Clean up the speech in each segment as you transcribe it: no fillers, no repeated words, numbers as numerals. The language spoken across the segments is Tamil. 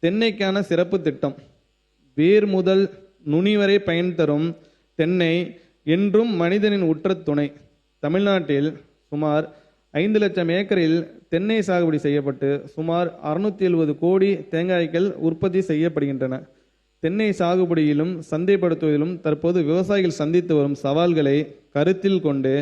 தென்னைக்கான சிறப்பு திட்டம். வேர் முதல் நுனி வரை பயன் தரும் தென்னை என்றும் மனிதனின் உற்ற துணை. தமிழ்நாட்டில் சுமார் 5 லட்சம் ஏக்கரில் தென்னை சாகுபடி செய்யப்பட்டு சுமார் 670 கோடி தேங்காய்கள் உற்பத்தி செய்யப்படுகின்றன. தென்னை சாகுபடியிலும் சந்தைப்படுத்துவதிலும் தற்போது விவசாயிகள் சந்தித்து வரும் சவால்களை கருத்தில் கொண்டு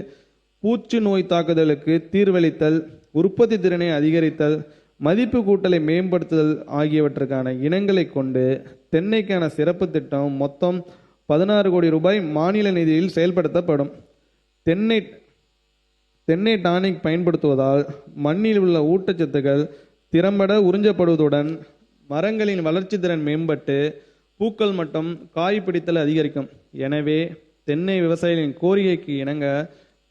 பூச்சி நோய் தாக்குதலுக்கு தீர்வளித்தல், உற்பத்தி திறனை அதிகரித்தல், மதிப்பு கூட்டலை மேம்படுத்துதல் ஆகியவற்றுக்கான இனங்களை கொண்டு தென்னைக்கான சிறப்பு திட்டம் மொத்தம் 16 கோடி ரூபாய் மாநில நிதியில் செயல்படுத்தப்படும். தென்னை டானிக் பயன்படுத்துவதால் மண்ணில் உள்ள ஊட்டச்சத்துக்கள் திறம்பட உறிஞ்சப்படுவதுடன் மரங்களின் வளர்ச்சி திறன் மேம்பட்டு பூக்கள் மற்றும் காய் பிடித்தல் அதிகரிக்கும். எனவே தென்னை விவசாயிகளின் கோரிக்கைக்கு இணங்க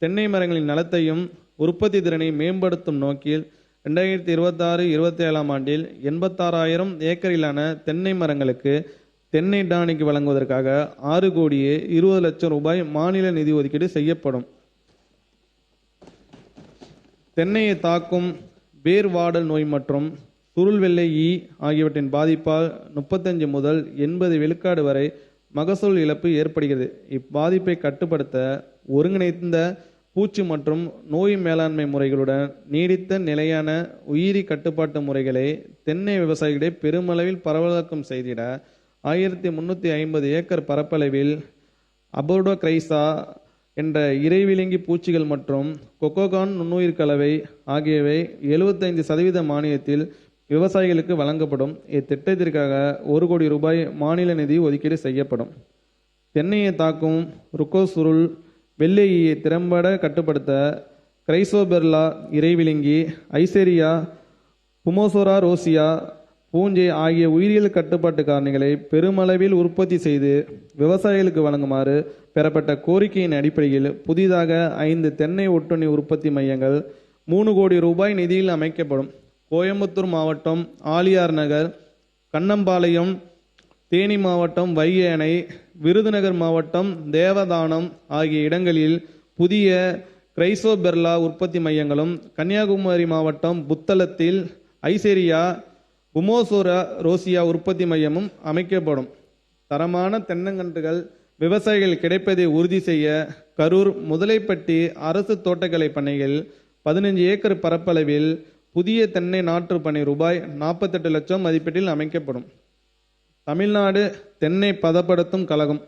தென்னை மரங்களின் நலத்தையும் உற்பத்தி திறனை மேம்படுத்தும் நோக்கில் 2026-27 ஆண்டில் 86,000 ஏக்கரிலான தென்னை மரங்களுக்கு தென்னை டானிக் வழங்குவதற்காக 6 கோடியே 20 லட்சம் ரூபாய் மாநில நிதி ஒதுக்கீடு செய்யப்படும். தென்னையை தாக்கும் வேர் வாடல் நோய் மற்றும் சுருள் வெள்ளை ஈ ஆகியவற்றின் பாதிப்பால் 35 முதல் 80 விழுக்காடு வரை மகசூல் இழப்பு ஏற்படுகிறது. இப்பாதிப்பை கட்டுப்படுத்த ஒருங்கிணைந்த பூச்சி மற்றும் நோய் மேலாண்மை முறைகளுடன் நீடித்த நிலையான உயிரி கட்டுப்பாட்டு முறைகளை தென்னை விவசாயிகளை பெருமளவில் பரவலாக்கம் செய்திட 1350 ஏக்கர் பரப்பளவில் அபோடோக்ரைசா என்ற இறைவிலங்கி பூச்சிகள் மற்றும் கொக்கோகான் நுண்ணுயிர் கலவை ஆகியவை 75% மானியத்தில் விவசாயிகளுக்கு வழங்கப்படும். இத்திட்டத்திற்காக 1 கோடி ரூபாய் மாநில நிதி ஒதுக்கீடு செய்யப்படும். தென்னையை தாக்கும் ருக்கோசுருள் வெள்ளையை திறம்பட கட்டுப்படுத்த கிரைசோபெர்லா இறைவிலங்கி, ஐசேரியா, புமோசோரா ரோசியா, பூஞ்சை ஆகிய உயிரியல் கட்டுப்பாட்டு காரணிகளை பெருமளவில் உற்பத்தி செய்து விவசாயிகளுக்கு வழங்குமாறு பெறப்பட்ட கோரிக்கையின் அடிப்படையில் புதிதாக 5 தென்னை ஒட்டுண்ணி உற்பத்தி மையங்கள் 3 கோடி ரூபாய் நிதியில் அமைக்கப்படும். கோயம்புத்தூர் மாவட்டம் ஆலியார் நகர், கண்ணம்பாளையம், தேனி மாவட்டம் வைகை அணை, விருதுநகர் மாவட்டம் தேவதானம் ஆகிய இடங்களில் புதிய கிரைசோபெர்லா உற்பத்தி மையங்களும், கன்னியாகுமரி மாவட்டம் புத்தளத்தில் ஐசேரியா, புமோசோரா ரோசியா உற்பத்தி மையமும் அமைக்கப்படும். தரமான தென்னங்கன்றுகள் விவசாயிகள் கிடைப்பதை உறுதி செய்ய கரூர் முதலைப்பட்டி அரசு தோட்டக்கலை பண்ணைகள் 15 ஏக்கர் பரப்பளவில் புதிய தென்னை நாற்று பண்ணை ரூபாய் 48 லட்சம் மதிப்பீட்டில் அமைக்கப்படும். தமிழ்நாடு தென்னை பதப்படுத்தும் கழகம்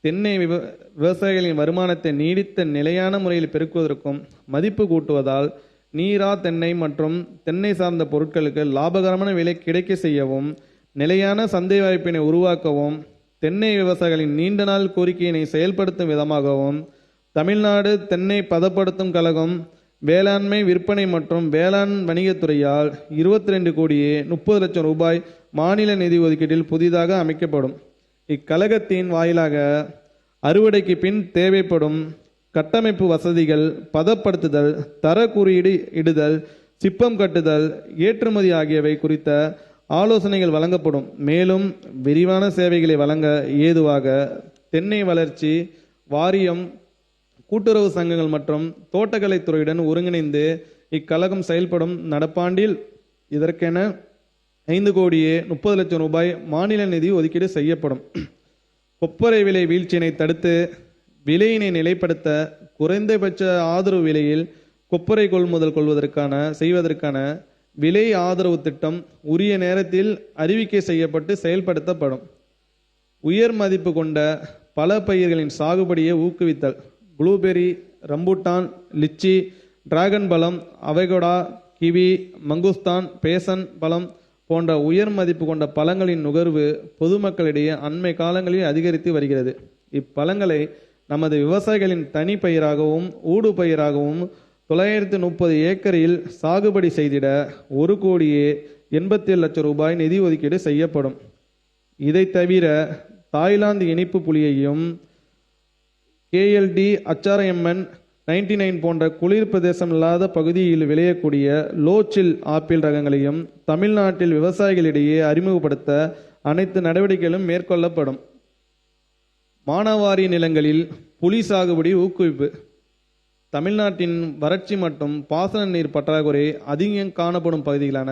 தென்னை விவசாயிகளின் வருமானத்தை நீடித்த நிலையான முறையில் பெருக்குவதற்கும் மதிப்பு கூட்டுவதால் நீரா தென்னை மற்றும் தென்னை சார்ந்த பொருட்களுக்கு லாபகரமான விலை கிடைக்க செய்யவும், நிலையான சந்தை வாய்ப்பினை உருவாக்கவும், தென்னை விவசாயிகளின் நீண்ட நாள் கோரிக்கையினை செயல்படுத்தும் விதமாகவும் தமிழ்நாடு தென்னை பதப்படுத்தும் கழகம் வேளாண்மை விற்பனை மற்றும் வேளாண் வணிகத்துறையால் 22 கோடியே 30 லட்சம் ரூபாய் மாநில நிதி ஒதுக்கீட்டில் புதிதாக அமைக்கப்படும். இக்கழகத்தின் வாயிலாக அறுவடைக்கு பின் தேவைப்படும் கட்டமைப்பு வசதிகள், பதப்படுத்துதல், தர குறியீடு இடுதல், சிப்பம் கட்டுதல், ஏற்றுமதி ஆகியவை குறித்த ஆலோசனைகள் வழங்கப்படும். மேலும் விரிவான சேவைகளை வழங்க ஏதுவாக தென்னை வளர்ச்சி வாரியம், கூட்டுறவு சங்கங்கள் மற்றும் தோட்டக்கலைத்துறையுடன் ஒருங்கிணைந்து இக்கழகம் செயல்படும். நடப்பாண்டில் இதற்கென 5 கோடியே 30 லட்சம் ரூபாய் மாநில நிதி ஒதுக்கீடு செய்யப்படும். கொப்பரை விலை வீழ்ச்சியினை தடுத்து விலையினை நிலைப்படுத்த குறைந்தபட்ச ஆதரவு விலையில் கொப்பரை கொள்முதல் செய்வதற்கான விலை ஆதரவு திட்டம் உரிய நேரத்தில் அறிவிக்கை செய்யப்பட்டு செயல்படுத்தப்படும். உயர் மதிப்பு கொண்ட பல பயிர்களின் சாகுபடியை ஊக்குவித்தல். ப்ளூபெர்ரி, ரம்பூட்டான், லிச்சி, டிராகன் பழம், அவகோடா, கிவி, மங்குஸ்தான், பேசன் பழம் போன்ற உயர் மதிப்பு கொண்ட பழங்களின் நுகர்வு பொதுமக்களிடையே அண்மை காலங்களில் அதிகரித்து வருகிறது. இப்பழங்களை நமது விவசாயிகளின் தனி பயிராகவும் ஊடு பயிராகவும் 930 ஏக்கரில் சாகுபடி செய்திட 1 கோடியே 87 லட்சம் ரூபாய் நிதி ஒதுக்கீடு செய்யப்படும். இதை தவிர தாய்லாந்து இனிப்பு புளியையும், KLD, HRMN 99 போன்ற குளிர் பிரதேசம் இல்லாத பகுதியில் விளையக்கூடிய லோச்சில் ஆப்பிள் ரகங்களையும் தமிழ்நாட்டில் விவசாயிகளிடையே அறிமுகப்படுத்த அனைத்து நடவடிக்கைகளும் மேற்கொள்ளப்படும். மானாவாரி நிலங்களில் புலி சாகுபடி ஊக்குவிப்பு. தமிழ்நாட்டின் வறட்சி மற்றும் பாசன நீர் பற்றாக்குறை அதிகம் காணப்படும் பகுதிகளான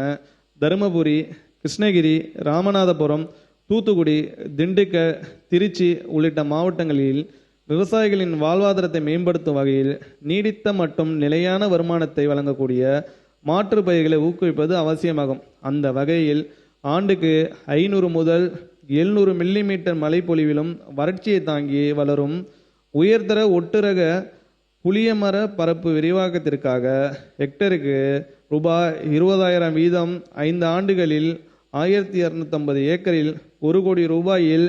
தருமபுரி, கிருஷ்ணகிரி, ராமநாதபுரம், தூத்துக்குடி, திண்டுக்கல், திருச்சி உள்ளிட்ட மாவட்டங்களில் விவசாயிகளின் வாழ்வாதாரத்தை மேம்படுத்தும் வகையில் நீடித்த மற்றும் நிலையான வருமானத்தை வழங்கக்கூடிய மாற்று பயிர்களை ஊக்குவிப்பது அவசியமாகும். அந்த வகையில் ஆண்டுக்கு 500 முதல் 700 மில்லிமீட்டர் மழை பொழிவிலும் வறட்சியை தாங்கி வளரும் உயர்தர ஒட்டுரக புளியமர பரப்பு விரிவாக்கத்திற்காக ஹெக்டருக்கு ரூபாய் 20,000 வீதம் 5 ஆண்டுகளில் 1250 ஏக்கரில் 1 கோடி ரூபாயில்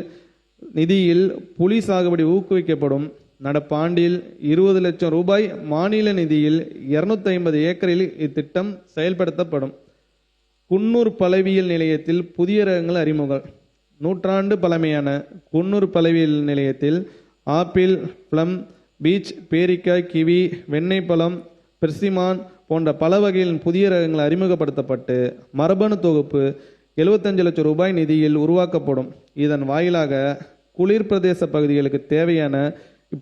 நிதியில் புலி சாகுபடி ஊக்குவிக்கப்படும். நடப்பாண்டில் 20 லட்சம் ரூபாய் மாநில நிதியில் 250 ஏக்கரில் இத்திட்டம் செயல்படுத்தப்படும். குன்னூர் பழவியல் நிலையத்தில் புதிய ரகங்கள் அறிமுகம். நூற்றாண்டு பழமையான குன்னூர் பழவியல் நிலையத்தில் ஆப்பிள், பிளம், பீச், பேரிக்காய், கிவி, வெண்ணெய் பழம், பெர்சிமான் போன்ற பல வகைகளின் புதிய ரகங்கள் அறிமுகப்படுத்தப்பட்டு மரபணு தொகுப்பு 75 லட்சம் ரூபாய் நிதியில் உருவாக்கப்படும். இதன் வாயிலாக குளிர் பிரதேச பகுதிகளுக்கு தேவையான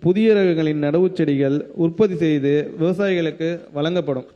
புதிய ரகங்களின் நடவு செடிகள் உற்பத்தி செய்து விவசாயிகளுக்கு வழங்கப்படும்.